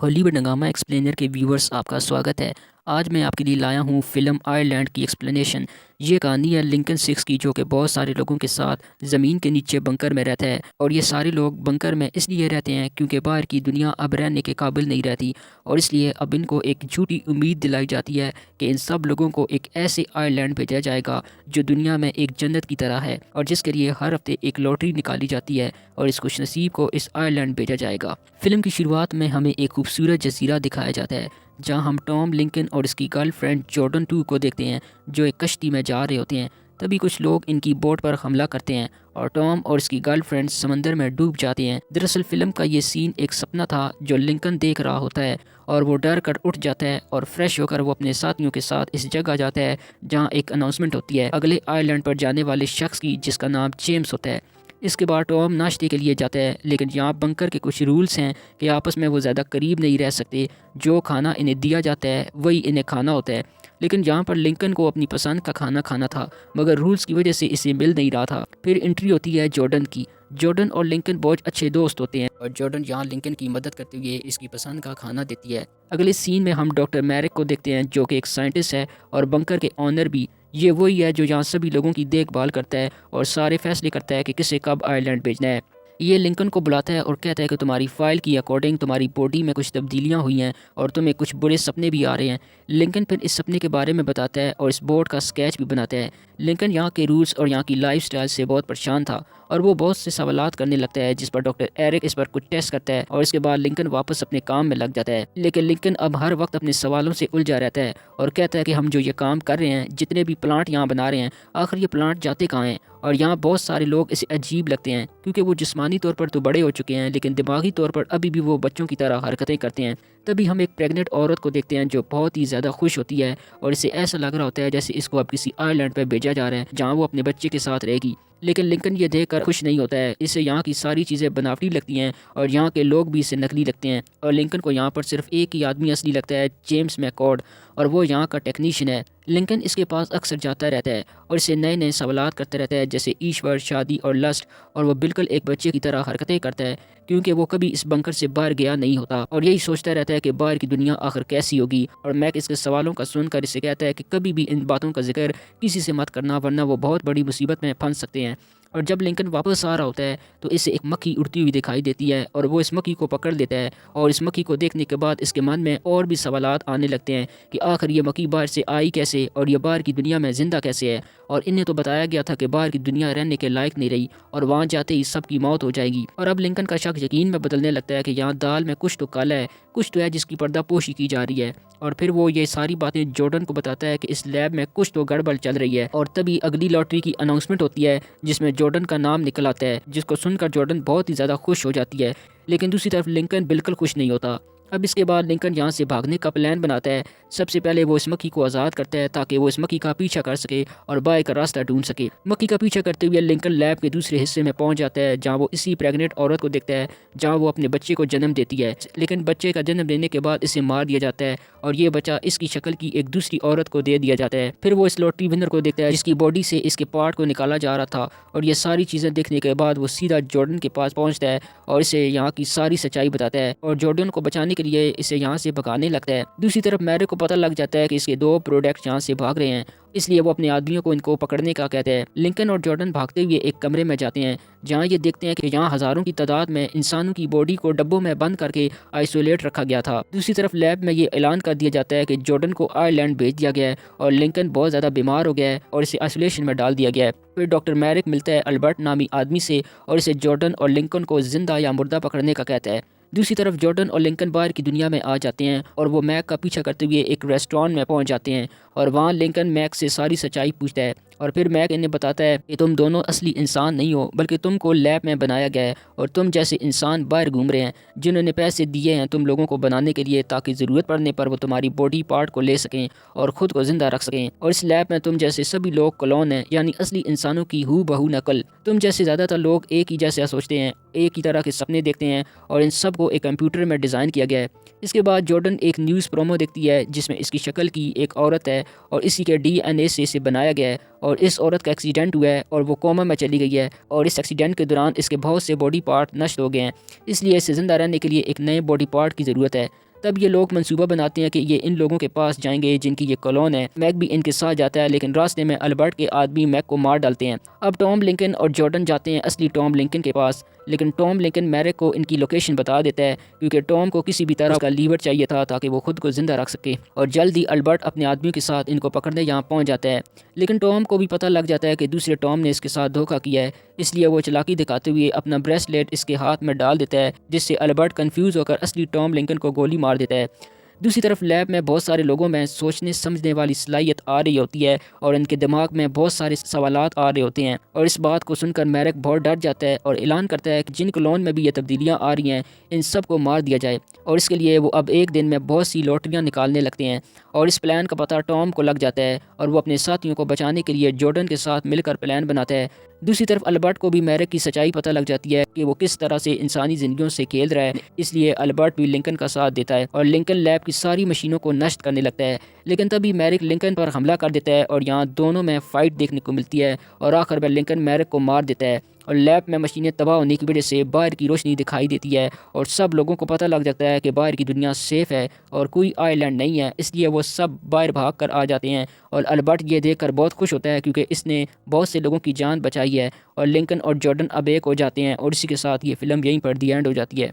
Hollywood हंगामा explainer के viewers आपका स्वागत है। आज मैं आपके लिए लाया हूँ फ़िल्म आयरलैंड की एक्सप्लेनेशन। ये कहानी है लिंकन सिक्स की, जो कि बहुत सारे लोगों के साथ ज़मीन के नीचे बंकर में रहता है। और ये सारे लोग बंकर में इसलिए रहते हैं क्योंकि बाहर की दुनिया अब रहने के काबिल नहीं रहती, और इसलिए अब इनको एक झूठी उम्मीद दिलाई जाती है कि इन सब लोगों को एक ऐसे आयरलैंड भेजा जाएगा जो दुनिया में एक जन्नत की तरह है, और जिसके लिए हर हफ्ते एक लॉटरी निकाली जाती है और इस खुशनसीब को इस आयरलैंड भेजा जाएगा। फिल्म की शुरुआत में हमें एक खूबसूरत जजीरा दिखाया जाता है, जहां हम टॉम लिंकन और इसकी गर्लफ्रेंड जॉर्डन 2 को देखते हैं, जो एक कश्ती में जा रहे होते हैं। तभी कुछ लोग इनकी बोट पर हमला करते हैं और टॉम और इसकी गर्लफ्रेंड समंदर में डूब जाते हैं। दरअसल फिल्म का ये सीन एक सपना था जो लिंकन देख रहा होता है, और वो डर कर उठ जाता है और फ्रेश होकर वो अपने साथियों के साथ इस जगह जाता है जहाँ एक अनाउंसमेंट होती है अगले आइलैंड पर जाने वाले शख्स की, जिसका नाम जेम्स होता है। इसके बाद टॉम नाश्ते के लिए जाता है, लेकिन यहाँ बंकर के कुछ रूल्स हैं कि आपस में वो ज़्यादा करीब नहीं रह सकते। जो खाना इन्हें दिया जाता है वही इन्हें खाना होता है। लेकिन यहाँ पर लिंकन को अपनी पसंद का खाना खाना था, मगर रूल्स की वजह से इसे मिल नहीं रहा था। फिर एंट्री होती है जॉर्डन की। जॉर्डन और लिंकन बहुत अच्छे दोस्त होते हैं, और जॉर्डन यहाँ लिंकन की मदद करते हुए इसकी पसंद का खाना देती है। अगले सीन में हम डॉक्टर मैरिक को देखते हैं, जो कि एक साइंटिस्ट है और बंकर के ऑनर भी। ये वही है जो यहाँ सभी लोगों की देखभाल करता है और सारे फैसले करता है कि किसे कब आयरलैंड भेजना है। ये लिंकन को बुलाता है और कहता है कि तुम्हारी फाइल की अकॉर्डिंग तुम्हारी बॉडी में कुछ तब्दीलियाँ हुई हैं और तुम्हें कुछ बुरे सपने भी आ रहे हैं। लिंकन फिर इस सपने के बारे में बताता है और इस बोर्ड का स्केच भी बनाता है। लिंकन यहाँ के रूल्स और यहाँ की लाइफस्टाइल से बहुत परेशान था, और वो बहुत से सवालात करने लगता है, जिस पर डॉक्टर एरिक इस पर कुछ टेस्ट करता है, और इसके बाद लिंकन वापस अपने काम में लग जाता है। लेकिन लिंकन अब हर वक्त अपने सवालों से उलझा रहता है और कहता है कि हम जो ये काम कर रहे हैं, जितने भी प्लांट यहाँ बना रहे हैं, आखिर ये प्लांट जाते कहाँ हैं। और यहाँ बहुत सारे लोग इसे अजीब लगते हैं क्योंकि वो जिस्मानी तौर पर तो बड़े हो चुके हैं, लेकिन दिमागी तौर पर अभी भी वो बच्चों की तरह हरकतें करते हैं। तभी हम एक प्रेग्नेंट औरत को देखते हैं जो बहुत ही ज़्यादा खुश होती है, और इसे ऐसा लग रहा होता है जैसे इसको अब किसी आइलैंड पर भेजा जा रहा है जहाँ वो अपने बच्चे के साथ रहेगी। लेकिन लिंकन ये देखकर खुश नहीं होता है। इसे यहाँ की सारी चीज़ें बनावटी लगती हैं और यहाँ के लोग भी इसे नकली लगते हैं, और लिंकन को यहाँ पर सिर्फ एक ही आदमी असली लगता है, जेम्स मैकॉर्ड, और वो यहाँ का टेक्नीशियन है। लिंकन इसके पास अक्सर जाता रहता है और इसे नए नए सवालात करता रहता है, जैसे ईश्वर, शादी और लस्ट, और वो बिल्कुल एक बच्चे की तरह हरकतें करता है क्योंकि वो कभी इस बंकर से बाहर गया नहीं होता, और यही सोचता रहता है कि बाहर की दुनिया आखिर कैसी होगी। और मैक इसके सवालों का सुनकर इसे कहता है कि कभी भी इन बातों का जिक्र किसी से मत करना, वरना वो बहुत बड़ी मुसीबत में फंस सकते हैं। और जब लिंकन वापस आ रहा होता है तो इसे एक मक्खी उड़ती हुई दिखाई देती है, और वो इस मक्खी को पकड़ लेता है, और इस मक्खी को देखने के बाद इसके मन में और भी सवालात आने लगते हैं कि आखिर ये मक्खी बाहर से आई कैसे, और ये बाहर की दुनिया में ज़िंदा कैसे है। और इन्हें तो बताया गया था कि बाहर की दुनिया रहने के लायक नहीं रही, और वहाँ जाते ही सबकी मौत हो जाएगी। और अब लिंकन का शक यकीन में बदलने लगता है कि यहाँ दाल में कुछ तो काला है, कुछ तो है जिसकी पर्दापोशी की जा रही है। और फिर वो ये सारी बातें जॉर्डन को बताता है कि इस लैब में कुछ तो गड़बड़ चल रही है। और तभी अगली लॉटरी की अनाउंसमेंट होती है, जिसमें जॉर्डन का नाम निकल आता है, जिसको सुनकर जॉर्डन बहुत ही ज़्यादा खुश हो जाती है। लेकिन दूसरी तरफ लिंकन बिल्कुल खुश नहीं होता। अब इसके बाद लिंकन यहाँ से भागने का प्लान बनाता है। सबसे पहले वो इस मक्खी को आज़ाद करता है ताकि वो इस मक्खी का पीछा कर सके और बाहर का रास्ता ढूंढ सके। मक्खी का पीछा करते हुए लिंकन लैब के दूसरे हिस्से में पहुंच जाता है, जहाँ वो इसी प्रेग्नेंट औरत को देखता है, जहाँ वो अपने बच्चे को जन्म देती है। लेकिन बच्चे का जन्म देने के बाद इसे मार दिया जाता है, और ये बच्चा इसकी शक्ल की एक दूसरी औरत को दे दिया जाता है। फिर वो इस लॉटरी विनर को देखता है जिसकी बॉडी से इसके पार्ट को निकाला जा रहा था, और ये सारी चीज़ें देखने के बाद वो सीधा जॉर्डन के पास पहुंचता है और इसे यहाँ की सारी सच्चाई बताता है, और जॉर्डन को बचाने के लिए इसे यहाँ से भगाने लगता है। दूसरी तरफ मैरी को पता लग जाता है कि इसके दो प्रोडक्ट यहाँ से भाग रहे हैं, इसलिए वो अपने आदमियों को इनको पकड़ने का कहते हैं। लिंकन और जॉर्डन भागते हुए एक कमरे में जाते हैं, जहाँ ये देखते हैं कि यहाँ हज़ारों की तादाद में इंसानों की बॉडी को डब्बों में बंद करके आइसोलेट रखा गया था। दूसरी तरफ लैब में ये ऐलान कर दिया जाता है कि जॉर्डन को आयरलैंड भेज दिया गया है, और लिंकन बहुत ज़्यादा बीमार हो गया है और इसे आइसोलेशन में डाल दिया गया है। फिर डॉक्टर मैरिक मिलता है अल्बर्ट नामी आदमी से, और इसे जॉर्डन और लिंकन को जिंदा या मुर्दा पकड़ने का कहता है। दूसरी तरफ जॉर्डन और लिंकन बाहर की दुनिया में आ जाते हैं, और वो मैक का पीछा करते हुए एक रेस्टोरेंट में पहुंच जाते हैं, और वहाँ लिंकन मैक से सारी सच्चाई पूछता है। और फिर मैक इन्हें बताता है कि तुम दोनों असली इंसान नहीं हो, बल्कि तुमको लैब में बनाया गया है, और तुम जैसे इंसान बाहर घूम रहे हैं जिन्होंने पैसे दिए हैं तुम लोगों को बनाने के लिए, ताकि ज़रूरत पड़ने पर वो तुम्हारी बॉडी पार्ट को ले सकें और ख़ुद को ज़िंदा रख सकें। और इस लैब में तुम जैसे सभी लोग क्लोन हैं, यानी असली इंसानों की हू बहू नकल। तुम जैसे ज़्यादातर लोग एक ही जैसे सोचते हैं, एक ही तरह के सपने देखते हैं, और इन सब को एक कंप्यूटर में डिज़ाइन किया गया है। इसके बाद जॉर्डन एक न्यूज़ प्रोमो देखती है जिसमें इसकी शक्ल की एक औरत है, और इसी के DNA से इसे बनाया गया है, और इस औरत का एक्सीडेंट हुआ है और वो कोमा में चली गई है, और इस एक्सीडेंट के दौरान इसके बहुत से बॉडी पार्ट नष्ट हो गए हैं, इसलिए इसे ज़िंदा रहने के लिए एक नए बॉडी पार्ट की ज़रूरत है। تب یہ لوگ منصوبہ بناتے ہیں کہ یہ ان لوگوں کے پاس جائیں گے جن کی یہ کالون ہے۔ میک بھی ان کے ساتھ جاتا ہے، لیکن راستے میں البرٹ کے آدمی میک کو مار ڈالتے ہیں۔ اب ٹام لنکن اور جارڈن جاتے ہیں اصلی ٹام لنکن کے پاس، لیکن ٹام لنکن میرک کو ان کی لوکیشن بتا دیتا ہے کیونکہ ٹام کو کسی بھی طرح کا لیور چاہیے تھا تاکہ وہ خود کو زندہ رکھ سکے، اور جلد ہی البرٹ اپنے آدمیوں کے ساتھ ان کو پکڑنے یہاں پہنچ جاتا ہے۔ لیکن ٹام کو بھی پتہ لگ جاتا ہے کہ دوسرے ٹام نے اس کے ساتھ دھوکہ کیا ہے، اس لیے وہ چالاکی دکھاتے ہوئے اپنا بریسلیٹ اس کے ہاتھ میں ڈال دیتا ہے، جس سے البرٹ کنفیوز ہو کر اصلی ٹام لنکن کو گولی مار دیتا ہے۔ دوسری طرف لیب میں بہت سارے لوگوں میں سوچنے سمجھنے والی صلاحیت آ رہی ہوتی ہے اور ان کے دماغ میں بہت سارے سوالات آ رہے ہوتے ہیں، اور اس بات کو سن کر میرک بہت ڈر جاتا ہے اور اعلان کرتا ہے کہ جن کلون میں بھی یہ تبدیلیاں آ رہی ہیں ان سب کو مار دیا جائے، اور اس کے لیے وہ اب ایک دن میں بہت سی لوٹریاں نکالنے لگتے ہیں، اور اس پلان کا پتہ ٹام کو لگ جاتا ہے اور وہ اپنے ساتھیوں کو بچانے کے لیے جارڈن کے ساتھ مل کر پلان بناتا ہے۔ دوسری طرف البرٹ کو بھی میرک کی سچائی پتہ لگ جاتی ہے کہ وہ کس طرح سے انسانی زندگیوں سے کھیل رہا ہے، اس لیے البرٹ بھی لنکن کا ساتھ دیتا ہے اور لنکن لیب کی ساری مشینوں کو نشٹ کرنے لگتا ہے۔ لیکن تبھی میرک لنکن پر حملہ کر دیتا ہے اور یہاں دونوں میں فائٹ دیکھنے کو ملتی ہے، اور آخر میں لنکن میرک کو مار دیتا ہے اور لیب میں مشینیں تباہ ہونے کی وجہ سے باہر کی روشنی دکھائی دیتی ہے، اور سب لوگوں کو پتہ لگ جاتا ہے کہ باہر کی دنیا سیف ہے اور کوئی آئی لینڈ نہیں ہے، اس لیے وہ سب باہر بھاگ کر آ جاتے ہیں، اور البرٹ یہ دیکھ کر بہت خوش ہوتا ہے کیونکہ اس نے بہت سے لوگوں کی جان بچائی ہے، اور لنکن اور جارڈن اب ایک ہو جاتے ہیں، اور اسی کے ساتھ یہ فلم یہیں پر دی اینڈ ہو جاتی ہے۔